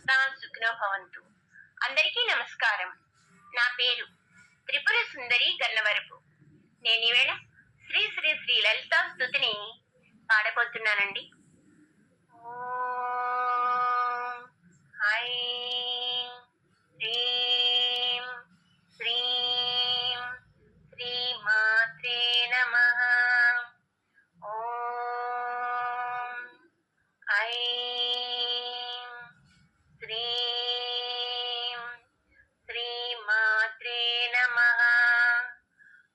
సమస్తా సుఖినో భవంతు. అందరికీ నమస్కారం. నా పేరు త్రిపుర సుందరి గన్నవరపు. నేను ఈవేళ శ్రీ శ్రీ శ్రీ లలితా స్తుతిని పాడబోతున్నానండి. ఓం ఐం హ్రీం శ్రీం శ్రీమాత్రే నమః. ఓం ఐం శ్రీం శ్రీమాత్రే నమః.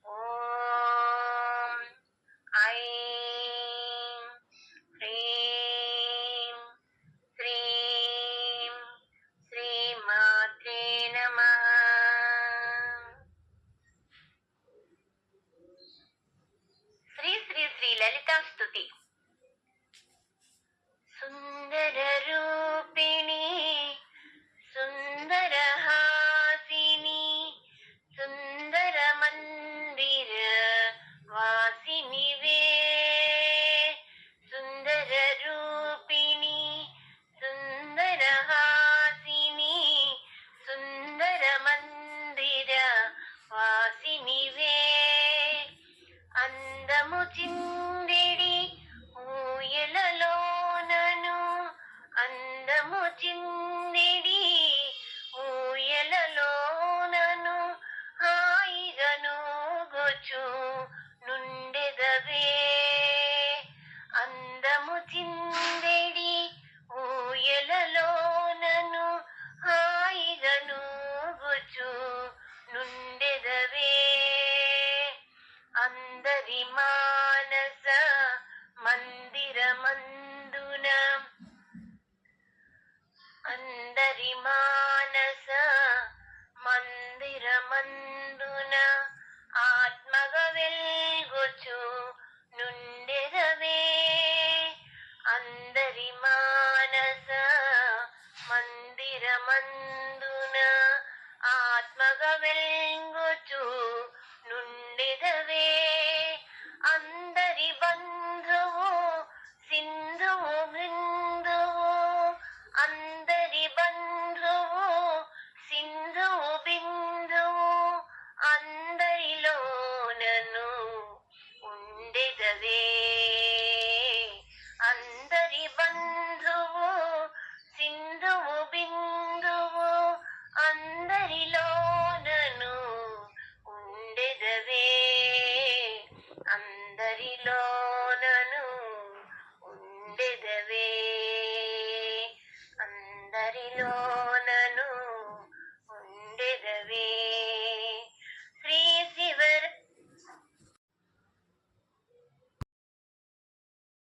ఓం ఐం హ్రీం శ్రీం శ్రీమాత్రే నమః. శ్రీ శ్రీ శ్రీ లలితా స్తుతి. సుందర రూపిణి సుందర హాసిని సుందర మందిర వాసినివే. సుందర రూపిణి సుందర హాసిని సుందర మందిర వాసినివే. అందము చిందిడి ఊయలలోనను అందము చిందిడి ఊయలలోనను హాయిగను గొచు నుండెదవే. అందము చిందిడి ఊయలలోనను హాయిగను గొచు నుండెదవే. అందరి మానస మందిరమందున అందరి మానస మందిరమందున ఆత్మగ వెల్గొచు నుండెదవే. అందరి మానస మందిరమందున ఆత్మగ వెల్గొచు నుండెదవే. అందరి బంధువు సింధువు బిందువు అందరి బంధువు సింధువు బిందువు అందరిలో నన్ను ఉండెదవే. అందరి బంధువు సింధువు బిందువు అందరిలో నన్ను ఉండెదవే. అందరిలో నన్ను ఉండెదవే. అందరిలో